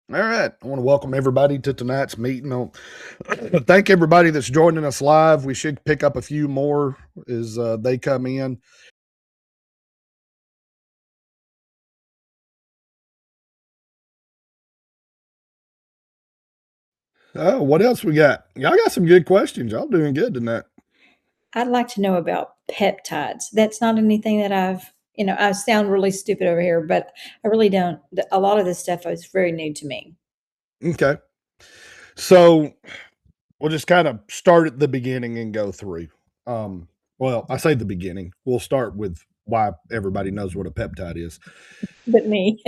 All right. I want to welcome everybody to tonight's meeting. Thank everybody that's joining us live. We should pick up a few more as they come in. What else we got? Y'all got some good questions. Y'all doing good tonight. I'd like to know about peptides. That's not anything that I sound really stupid over here, but I really don't. A lot of this stuff is very new to me. Okay. So we'll just kind of start at the beginning and go through. Well, I say the beginning. We'll start with why everybody knows what a peptide is. But me.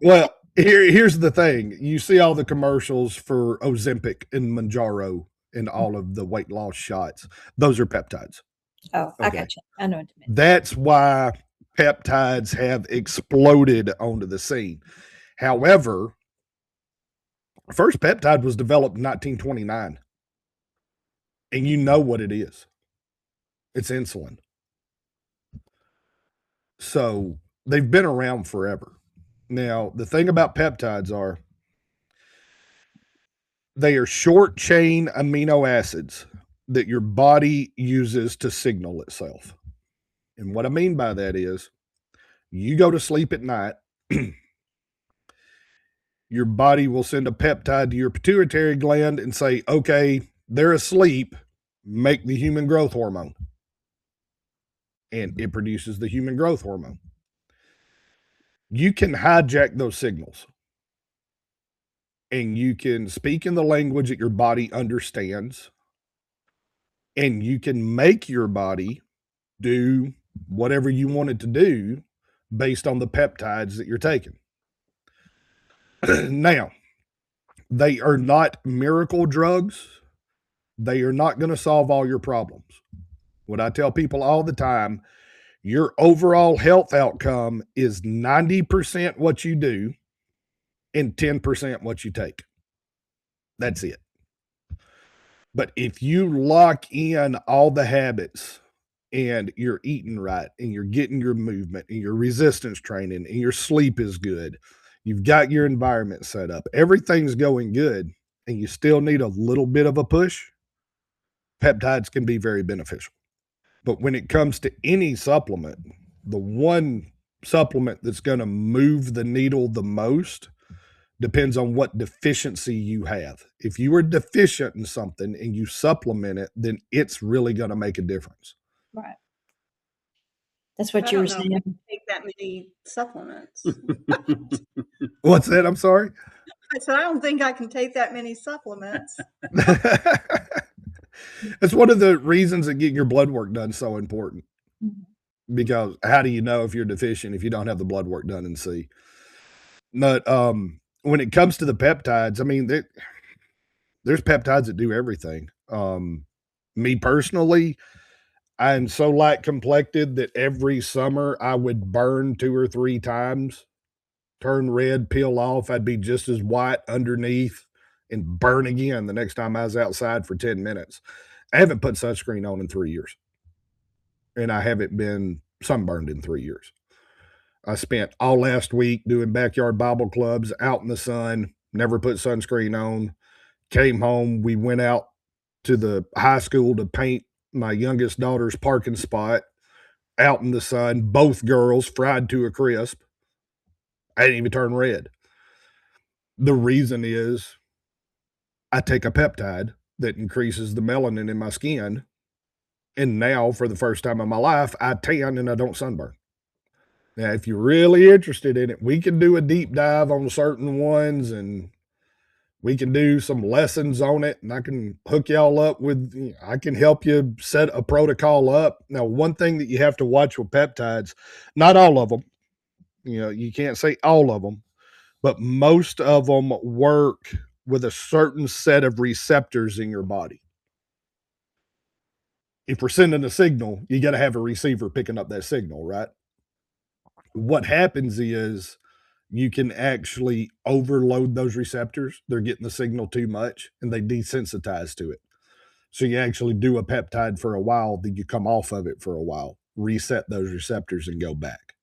well, here's the thing. You see all the commercials for Ozempic and Manjaro and all of the weight loss shots. Those are peptides. Oh, I got you. I know what you meant. That's why peptides have exploded onto the scene. However, first peptide was developed in 1929. And you know what it is. It's insulin. So they've been around forever. Now, the thing about peptides are they are short chain amino acids that your body uses to signal itself. And what I mean by that is you go to sleep at night, your body will send a peptide to your pituitary gland and say, okay, they're asleep, make the human growth hormone. And it produces the human growth hormone. You can hijack those signals and you can speak in the language that your body understands, and you can make your body do whatever you want it to do based on the peptides that you're taking. Now, they are not miracle drugs. They are not going to solve all your problems. What I tell people all the time, your overall health outcome is 90% what you do and 10% what you take. That's it. But if you lock in all the habits and you're eating right and you're getting your movement and your resistance training and your sleep is good, you've got your environment set up, everything's going good, and you still need a little bit of a push, peptides can be very beneficial. But when it comes to any supplement, the one supplement that's going to move the needle the most depends on what deficiency you have. If you are deficient in something and you supplement it, then it's really going to make a difference. Right. That's what I you were don't know if I saying. can take that many supplements. What's that? I'm sorry. I said, I don't think I can take that many supplements. It's one of the reasons that getting your blood work done is so important. Mhm. Because how do you know if you're deficient if you don't have the blood work done and see? But when it comes to the peptides, I mean, there's peptides that do everything. Me personally, I'm so light complected that every summer I would burn 2 or 3 times, turn red, peel off. I'd be just as white underneath and burn again the next time I was outside for 10 minutes. I haven't put sunscreen on in 3 years. And I haven't been sunburned in 3 years. I spent all last week doing backyard Bible clubs out in the sun, never put sunscreen on. Came home, we went out to the high school to paint my youngest daughter's parking spot out in the sun, both girls fried to a crisp. I didn't even turn red. The reason is I take a peptide that increases the melanin in my skin. And now, for the first time in my life, I tan and I don't sunburn. Now, if you're really interested in it, we can do a deep dive on certain ones and we can do some lessons on it, and I can hook y'all up with, I can help you set a protocol up. Now, one thing that you have to watch with peptides, not all of them, you can't say all of them, but most of them work with a certain set of receptors in your body. If we're sending a signal, you got to have a receiver picking up that signal, right? What happens is you can actually overload those receptors. They're getting the signal too much and they desensitize to it. So you actually do a peptide for a while, then you come off of it for a while, reset those receptors and go back.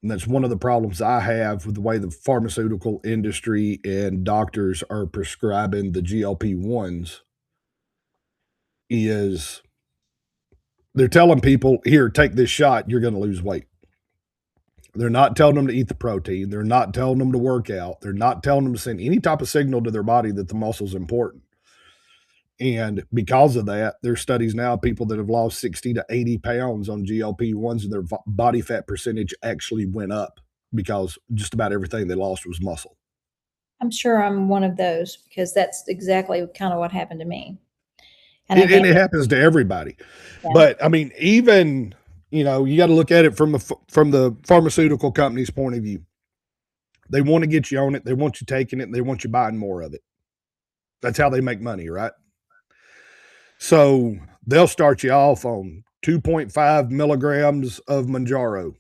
And that's one of the problems I have with the way the pharmaceutical industry and doctors are prescribing the GLP-1s is they're telling people, here, take this shot, you're going to lose weight. They're not telling them to eat the protein. They're not telling them to work out. They're not telling them to send any type of signal to their body that the muscle is important. And because of that, there's studies now of people that have lost 60 to 80 pounds on GLP-1s, and their body fat percentage actually went up because just about everything they lost was muscle. I'm sure I'm one of those because that's exactly kind of what happened to me. And And it happens to everybody. Yeah. But I mean, even, you got to look at it from the pharmaceutical company's point of view. They want to get you on it. They want you taking it. And they want you buying more of it. That's how they make money, right? So they'll start you off on 2.5 milligrams of Manjaro.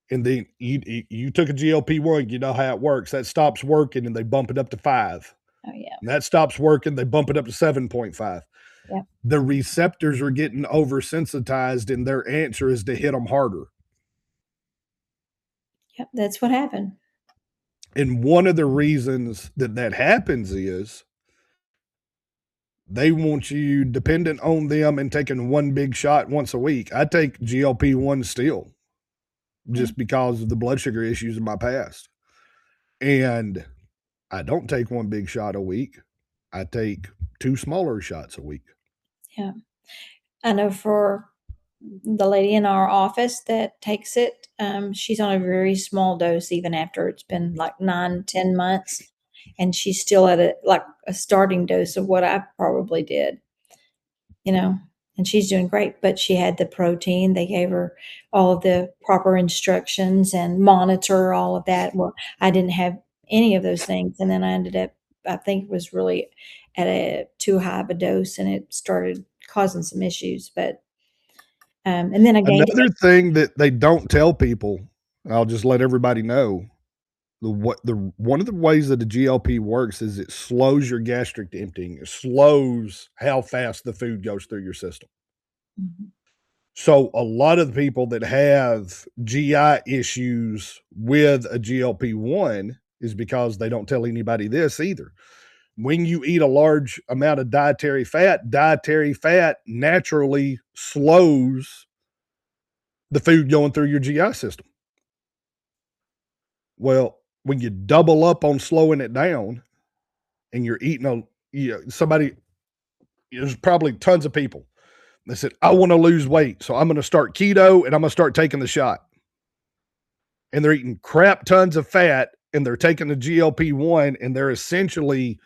And then you took a GLP-1, you know how it works. That stops working and they bump it up to 5. Oh, yeah. And that stops working, they bump it up to 7.5. Yeah. The receptors are getting oversensitized, and their answer is to hit them harder. Yep, that's what happened. And one of the reasons that happens is they want you dependent on them and taking one big shot once a week. I take GLP-1 still just because of the blood sugar issues in my past. And I don't take one big shot a week. I take 2 smaller shots a week. Yeah. I know for the lady in our office that takes it, she's on a very small dose even after it's been like 9-10 months, and she's still at a starting dose of what I probably did, and she's doing great. But she had the protein. They gave her all of the proper instructions and monitor all of that. Well, I didn't have any of those things, and then I ended up, I think it was really at a too high of a dose, and it started causing some issues. But and then I gained Another thing that they don't tell people, I'll just let everybody know, one of the ways that the GLP works is it slows your gastric emptying. It slows how fast the food goes through your system. Mhm. So a lot of the people that have GI issues with a GLP-1 is because they don't tell anybody this either. When you eat a large amount of dietary fat naturally slows the food going through your GI system. Well, when you double up on slowing it down and you're eating there's probably tons of people. They said, I want to lose weight, so I'm going to start keto and I'm going to start taking the shot. And they're eating crap tons of fat and they're taking the GLP-1 and they're essentially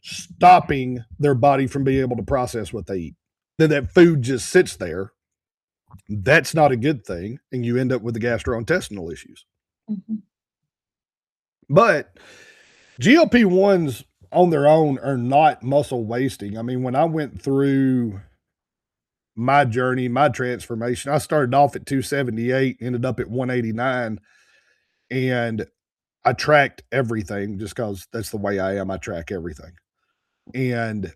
stopping their body from being able to process what they eat. Then that food just sits there. That's not a good thing. And you end up with the gastrointestinal issues. Mm-hmm. But GLP-1s on their own are not muscle wasting. I mean, when I went through my journey, my transformation, I started off at 278, ended up at 189, and I tracked everything just because that's the way I am. I track everything. And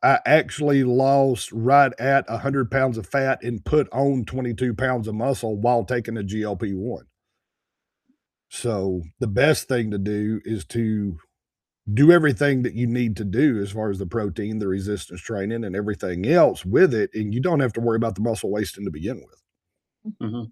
I actually lost right at 100 pounds of fat and put on 22 pounds of muscle while taking a GLP-1. So the best thing to do is to do everything that you need to do as far as the protein, the resistance training, and everything else with it, and you don't have to worry about the muscle wasting to begin with. Mm-hmm.